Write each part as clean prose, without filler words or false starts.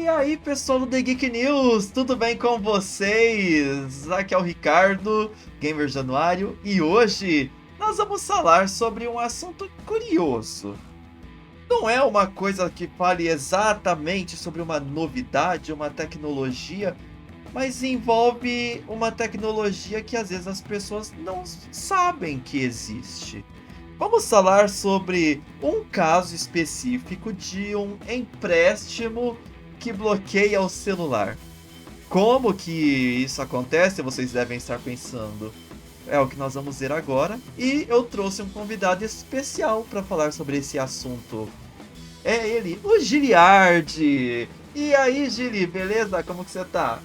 E aí, pessoal do The Geek News, tudo bem com vocês? Aqui é o Ricardo, Gamer Januário, e hoje nós vamos falar sobre um assunto curioso. Não é uma coisa que fale exatamente sobre uma novidade, uma tecnologia, mas envolve uma tecnologia que às vezes as pessoas não sabem que existe. Vamos falar sobre um caso específico de um empréstimo que bloqueia o celular. Como que isso acontece? Vocês devem estar pensando. É o que nós vamos ver agora. E eu trouxe um convidado especial para falar sobre esse assunto. É ele, o Giliardi. E aí, Gili, beleza? Como que você tá?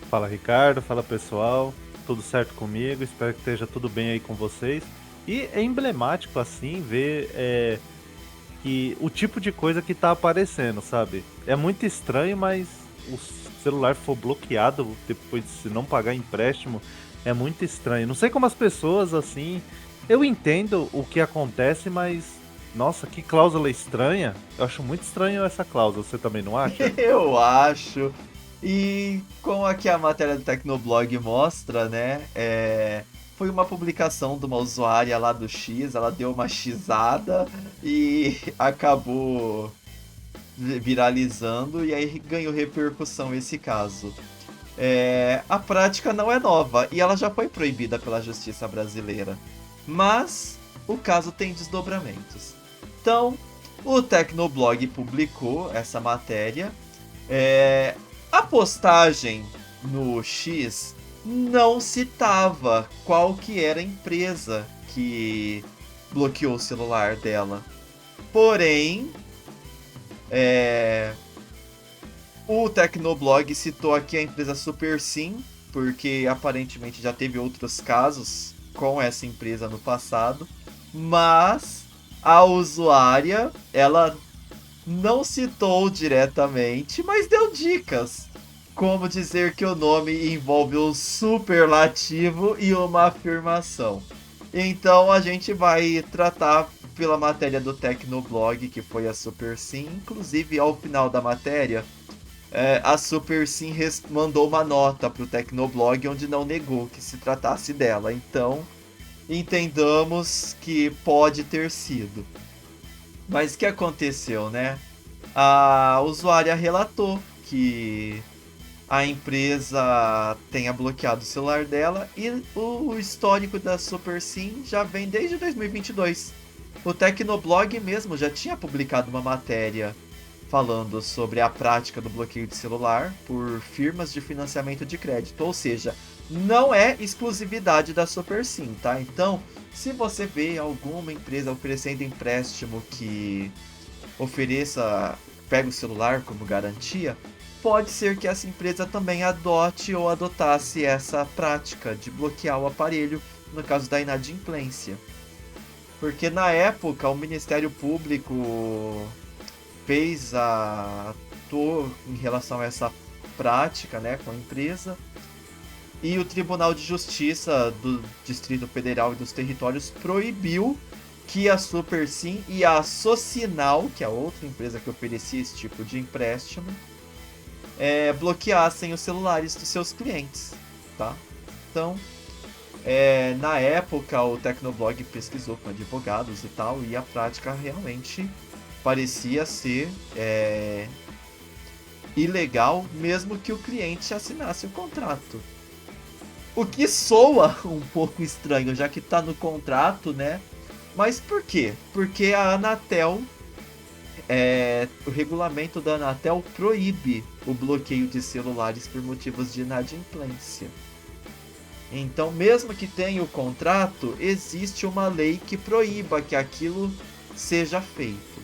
Fala Ricardo, fala pessoal, tudo certo comigo? Espero que esteja tudo bem aí com vocês. E é emblemático assim ver que o tipo de coisa que tá aparecendo, sabe? É muito estranho, mas o celular for bloqueado depois de se não pagar empréstimo é muito estranho. Não sei como as pessoas assim. Eu entendo o que acontece, mas nossa, que cláusula estranha. Eu acho muito estranho essa cláusula, você também não acha? Eu acho. E como aqui a matéria do Tecnoblog mostra, né? Foi uma publicação de uma usuária lá do X, ela deu uma xada e acabou viralizando e aí ganhou repercussão esse caso. A prática não é nova e ela já foi proibida pela justiça brasileira. Mas o caso tem desdobramentos. Então, o Tecnoblog publicou essa matéria. É, a postagem no X não citava qual que era a empresa que bloqueou o celular dela. Porém, é, o Tecnoblog citou aqui a empresa SuperSim, porque aparentemente já teve outros casos com essa empresa no passado, mas a usuária, ela não citou diretamente, mas deu dicas. Como dizer que o nome envolve um superlativo e uma afirmação. Então a gente vai tratar pela matéria do Tecnoblog, que foi a SuperSim. Inclusive, ao final da matéria, a SuperSim mandou uma nota pro Tecnoblog onde não negou que se tratasse dela. Então, entendamos que pode ter sido. Mas o que aconteceu, né? A usuária relatou que a empresa tenha bloqueado o celular dela e o histórico da SuperSim já vem desde 2022. O Tecnoblog mesmo já tinha publicado uma matéria falando sobre a prática do bloqueio de celular por firmas de financiamento de crédito, ou seja, não é exclusividade da SuperSim, tá? Então, se você vê alguma empresa oferecendo empréstimo que ofereça, pega o celular como garantia, pode ser que essa empresa também adote ou adotasse essa prática de bloquear o aparelho no caso da inadimplência. Porque na época o Ministério Público fez a atuou em relação a essa prática, né, com a empresa, e o Tribunal de Justiça do Distrito Federal e dos Territórios proibiu que a SuperSim e a Socinal, que é a outra empresa que oferecia esse tipo de empréstimo, bloqueassem os celulares dos seus clientes, tá? Então, na época, o Tecnoblog pesquisou com advogados e tal, e a prática realmente parecia ser ilegal, mesmo que o cliente assinasse o contrato. O que soa um pouco estranho, já que está no contrato, né? Mas por quê? Porque a Anatel, o regulamento da Anatel proíbe o bloqueio de celulares por motivos de inadimplência. Então, mesmo que tenha o contrato, existe uma lei que proíba que aquilo seja feito.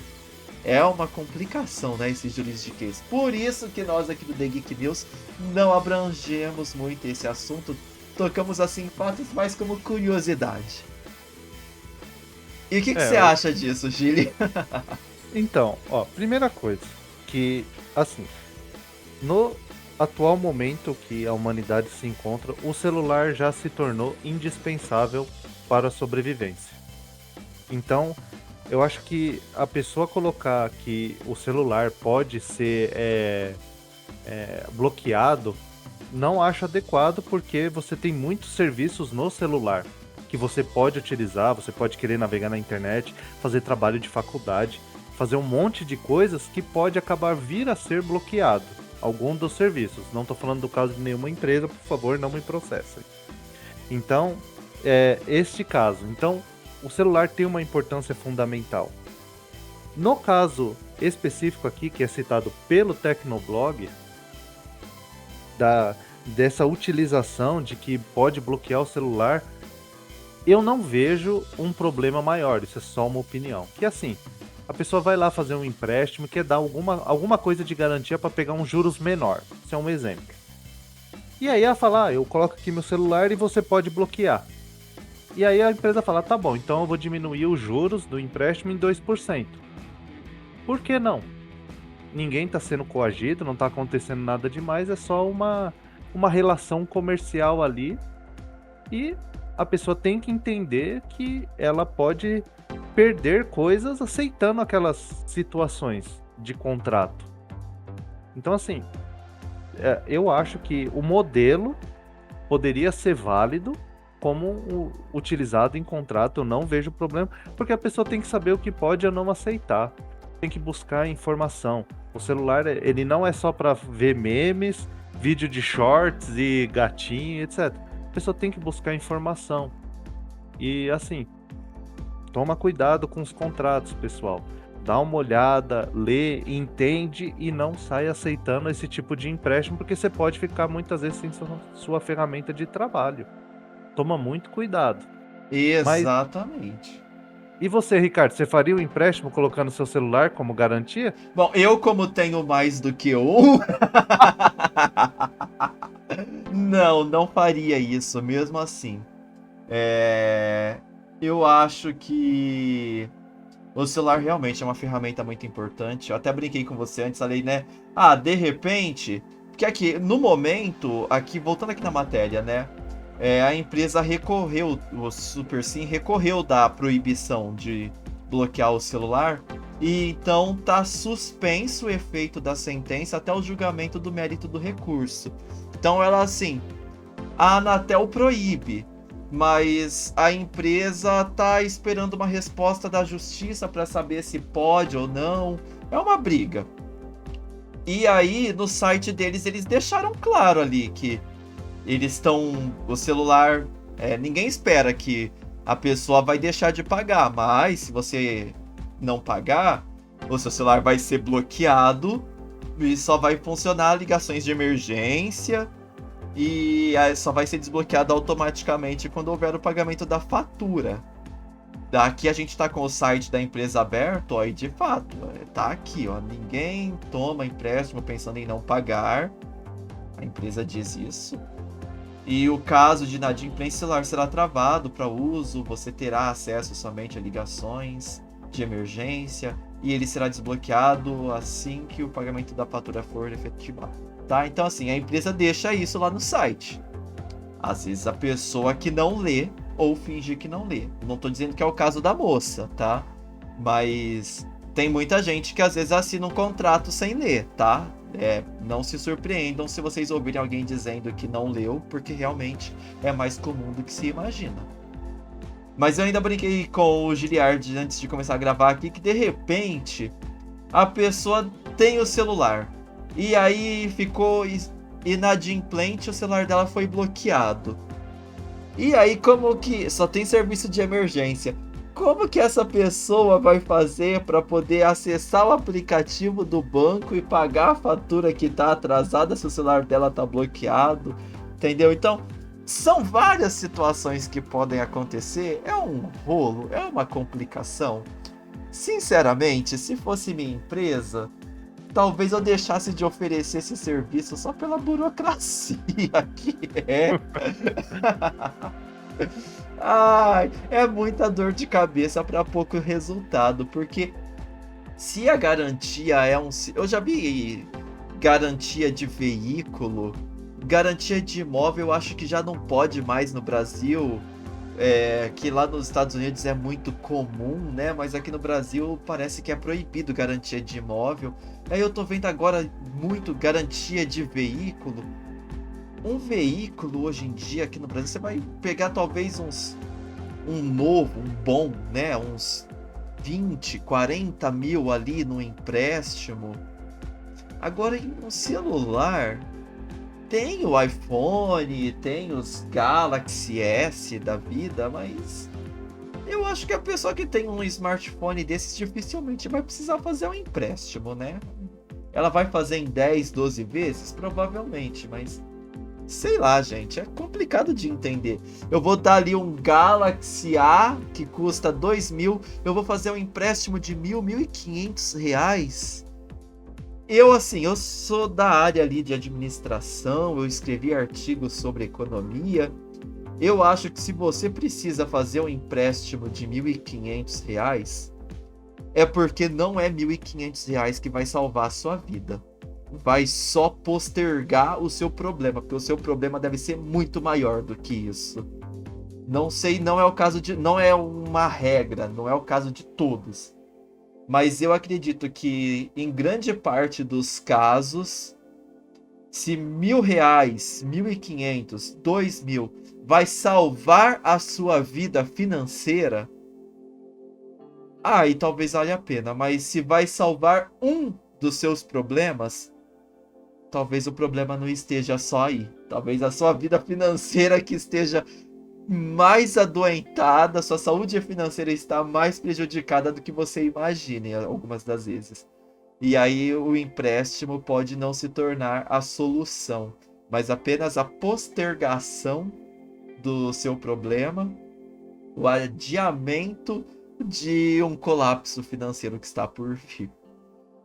É uma complicação, né, esse juridiquês. Por isso que nós aqui do The Geek News não abrangemos muito esse assunto. Tocamos assim fatos mais como curiosidade. E o que É, você acha disso, Gili? então, ó, primeira coisa, que assim, no atual momento que a humanidade se encontra, o celular já se tornou indispensável para a sobrevivência. Então, Eu acho que a pessoa colocar que o celular pode ser bloqueado, não acho adequado, porque você tem muitos serviços no celular que você pode utilizar, você pode querer navegar na internet, fazer trabalho de faculdade, fazer um monte de coisas que pode acabar vir a ser bloqueado. Algum dos serviços. Não estou falando do caso de nenhuma empresa, por favor, não me processem. Então, este caso. Então, o celular tem uma importância fundamental. No caso específico aqui, que é citado pelo Tecnoblog, dessa utilização de que pode bloquear o celular, eu não vejo um problema maior, isso é só uma opinião. Que assim, a pessoa vai lá fazer um empréstimo, quer dar alguma coisa de garantia para pegar um juros menor. Isso é um exemplo. E aí ela fala, eu coloco aqui meu celular e você pode bloquear. E aí a empresa fala, tá bom, então eu vou diminuir os juros do empréstimo em 2%. Por que não? Ninguém está sendo coagido, não está acontecendo nada demais, é só uma relação comercial ali. E a pessoa tem que entender que ela pode perder coisas aceitando aquelas situações de contrato. Então, assim, eu acho que o modelo poderia ser válido como utilizado em contrato. Eu não vejo problema, porque a pessoa tem que saber o que pode ou não aceitar. Tem que buscar informação. O celular, ele não é só para ver memes, vídeo de shorts e gatinho, etc. A pessoa tem que buscar informação. E assim, toma cuidado com os contratos, pessoal. Dá uma olhada, lê, entende e não sai aceitando esse tipo de empréstimo, porque você pode ficar muitas vezes sem sua ferramenta de trabalho. Toma muito cuidado. Mas Exatamente. e você, Ricardo, você faria o empréstimo colocando seu celular como garantia? Bom, eu como tenho mais do que um, não faria isso, mesmo assim. Eu acho que o celular realmente é uma ferramenta muito importante. Eu até brinquei com você antes, falei, né? De repente... Porque aqui, no momento, aqui voltando aqui na matéria, né? A empresa recorreu, o SuperSim recorreu da proibição de bloquear o celular. E então tá suspenso o efeito da sentença até o julgamento do mérito do recurso. Então ela, assim, a Anatel proíbe, mas a empresa tá esperando uma resposta da justiça para saber se pode ou não. É uma briga. E aí, no site deles, eles deixaram claro ali que eles estão... O celular... ninguém espera que a pessoa vai deixar de pagar, mas se você não pagar, o seu celular vai ser bloqueado e só vai funcionar ligações de emergência. E só vai ser desbloqueado automaticamente quando houver o pagamento da fatura. Daqui a gente tá com o site da empresa aberto, ó, e de fato, tá aqui, ó. Ninguém toma empréstimo pensando em não pagar. A empresa diz isso. E o caso de inadimplência celular será travado para uso. Você terá acesso somente a ligações de emergência. E ele será desbloqueado assim que o pagamento da fatura for efetivado. Tá? Então, assim, a empresa deixa isso lá no site. Às vezes a pessoa que não lê ou finge que não lê. Não tô dizendo que é o caso da moça, tá? Mas tem muita gente que às vezes assina um contrato sem ler, tá? Não se surpreendam se vocês ouvirem alguém dizendo que não leu, porque realmente é mais comum do que se imagina. Mas eu ainda brinquei com o Giliard antes de começar a gravar aqui, que de repente a pessoa tem o celular. E aí ficou inadimplente, o celular dela foi bloqueado. E aí como que... Só tem serviço de emergência. Como que essa pessoa vai fazer para poder acessar o aplicativo do banco e pagar a fatura que tá atrasada se o celular dela tá bloqueado? Entendeu? Então, são várias situações que podem acontecer. É um rolo, é uma complicação. Sinceramente, se fosse minha empresa... Talvez eu deixasse de oferecer esse serviço só pela burocracia que é. Ai, é muita dor de cabeça para pouco resultado, porque se a garantia é um... Eu já vi garantia de veículo, garantia de imóvel, eu acho que já não pode mais no Brasil. que lá nos Estados Unidos é muito comum, né? Mas aqui no Brasil parece que é proibido garantia de imóvel. Aí eu tô vendo agora muito garantia de veículo. Um veículo hoje em dia aqui no Brasil, você vai pegar talvez um novo, um bom, né? Uns 20, 40 mil ali no empréstimo. Agora em um celular, tem o iPhone, tem os Galaxy S da vida, mas eu acho que a pessoa que tem um smartphone desses dificilmente vai precisar fazer um empréstimo, né? Ela vai fazer em 10, 12 vezes? Provavelmente, mas sei lá, gente, é complicado de entender. Eu vou dar ali um Galaxy A que custa 2 mil, eu vou fazer um empréstimo de 1.500 reais. Eu sou da área ali de administração, eu escrevi artigos sobre economia. Eu acho que se você precisa fazer um empréstimo de 1.500 reais, é porque não é 1.500 reais que vai salvar a sua vida. Vai só postergar o seu problema, porque o seu problema deve ser muito maior do que isso. Não sei, não é o caso de, não é uma regra, não é o caso de todos. Mas eu acredito que em grande parte dos casos, se 1.000 reais, 1.500, 2.000 vai salvar a sua vida financeira, aí talvez valha a pena. Mas se vai salvar um dos seus problemas, talvez o problema não esteja só aí. Talvez a sua vida financeira que esteja mais adoentada, sua saúde financeira está mais prejudicada do que você imagine algumas das vezes. E aí o empréstimo pode não se tornar a solução, mas apenas a postergação do seu problema, o adiamento de um colapso financeiro que está por vir.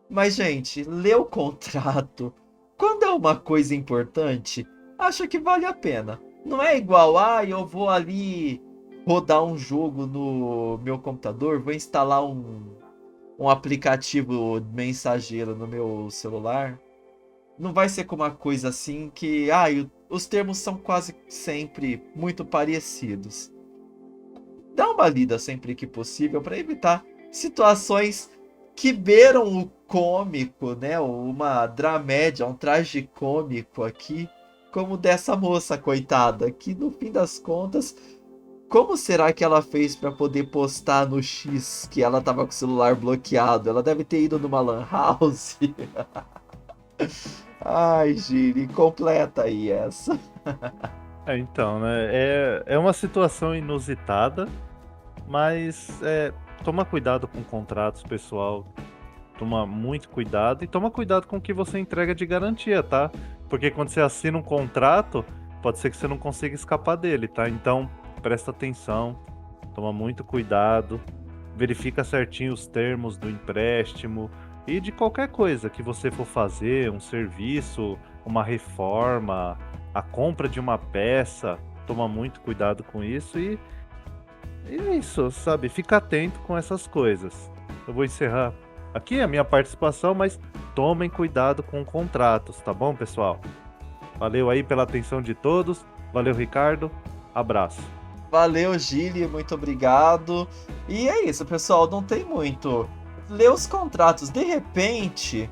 Mas, gente, ler o contrato, quando é uma coisa importante, acho que vale a pena. Não é igual, eu vou ali rodar um jogo no meu computador, vou instalar um aplicativo mensageiro no meu celular. Não vai ser como uma coisa assim que, os termos são quase sempre muito parecidos. Dá uma lida sempre que possível para evitar situações que beiram o cômico, né? Uma dramédia, um tragicômico aqui, como dessa moça, coitada, que no fim das contas, como será que ela fez para poder postar no X que ela tava com o celular bloqueado? Ela deve ter ido numa lan house. Ai, Giri, completa aí essa. Então, né? É uma situação inusitada, mas toma cuidado com contratos, pessoal. Toma muito cuidado e toma cuidado com o que você entrega de garantia, tá? Porque quando você assina um contrato, pode ser que você não consiga escapar dele, tá? Então, presta atenção, toma muito cuidado, verifica certinho os termos do empréstimo e de qualquer coisa que você for fazer, um serviço, uma reforma, a compra de uma peça, toma muito cuidado com isso e é isso, sabe? Fica atento com essas coisas. Eu vou encerrar aqui a minha participação, mas tomem cuidado com contratos, tá bom, pessoal? Valeu aí pela atenção de todos. Valeu, Ricardo. Abraço. Valeu, Gili, muito obrigado. E é isso, pessoal, não tem muito. Lê os contratos, de repente,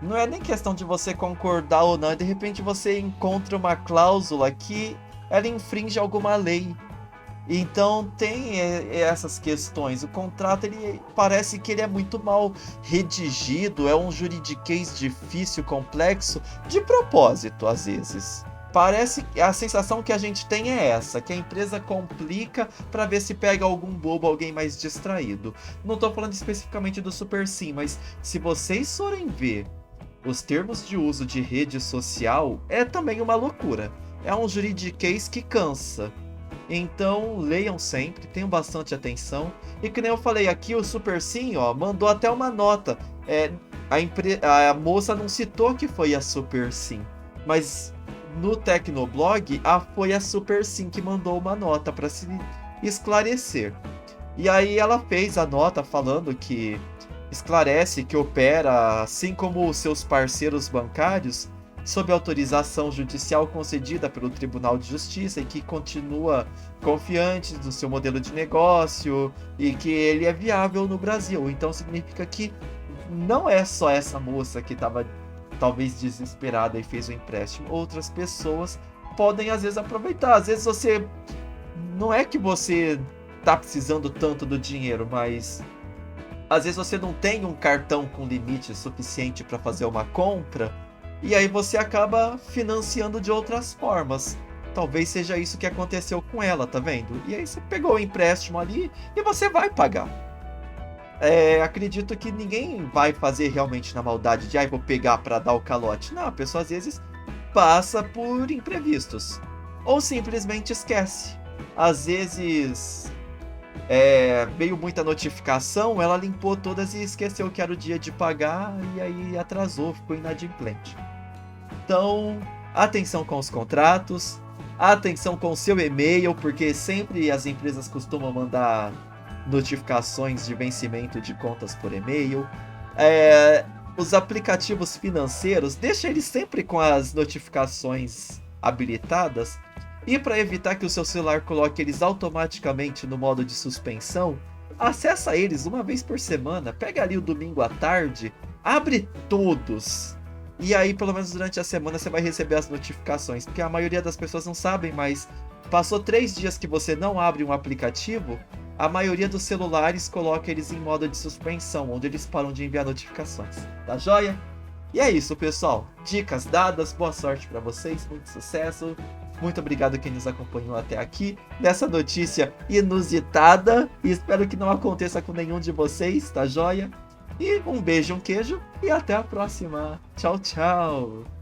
não é nem questão de você concordar ou não, de repente você encontra uma cláusula que ela infringe alguma lei. Então tem essas questões. O contrato, ele parece que ele é muito mal redigido, é um juridiquês difícil, complexo, de propósito às vezes. Parece que a sensação que a gente tem é essa, que a empresa complica para ver se pega algum bobo, alguém mais distraído. Não tô falando especificamente do SuperSim, mas se vocês forem ver os termos de uso de rede social, é também uma loucura. É um juridiquês que cansa. Então, leiam sempre, tenham bastante atenção. E que nem eu falei aqui, o SuperSim, mandou até uma nota. A moça não citou que foi a SuperSim, mas no Tecnoblog foi a SuperSim que mandou uma nota para se esclarecer. E aí ela fez a nota falando que esclarece que opera, assim como os seus parceiros bancários, sob autorização judicial concedida pelo Tribunal de Justiça e que continua confiante do seu modelo de negócio e que ele é viável no Brasil. Então significa que não é só essa moça que estava talvez desesperada e fez o empréstimo. Outras pessoas podem às vezes aproveitar. Às vezes você... Não é que você tá precisando tanto do dinheiro, mas às vezes você não tem um cartão com limite suficiente para fazer uma compra e aí você acaba financiando de outras formas. Talvez seja isso que aconteceu com ela, tá vendo? E aí você pegou o empréstimo ali e você vai pagar. Acredito que ninguém vai fazer realmente na maldade de vou pegar para dar o calote. Não, a pessoa às vezes passa por imprevistos. Ou simplesmente esquece. Às vezes veio muita notificação, ela limpou todas e esqueceu que era o dia de pagar e aí atrasou, ficou inadimplente. Então, atenção com os contratos, atenção com o seu e-mail, porque sempre as empresas costumam mandar notificações de vencimento de contas por e-mail. Os aplicativos financeiros, deixa eles sempre com as notificações habilitadas. E para evitar que o seu celular coloque eles automaticamente no modo de suspensão, acessa eles uma vez por semana, pega ali o domingo à tarde, abre todos. E aí, pelo menos durante a semana, você vai receber as notificações. Porque a maioria das pessoas não sabem, mas passou 3 dias que você não abre um aplicativo, a maioria dos celulares coloca eles em modo de suspensão, onde eles param de enviar notificações. Tá joia? E é isso, pessoal. Dicas dadas, boa sorte para vocês, muito sucesso. Muito obrigado quem nos acompanhou até aqui nessa notícia inusitada. E espero que não aconteça com nenhum de vocês, tá joia? E um beijo, um queijo e até a próxima. Tchau, tchau.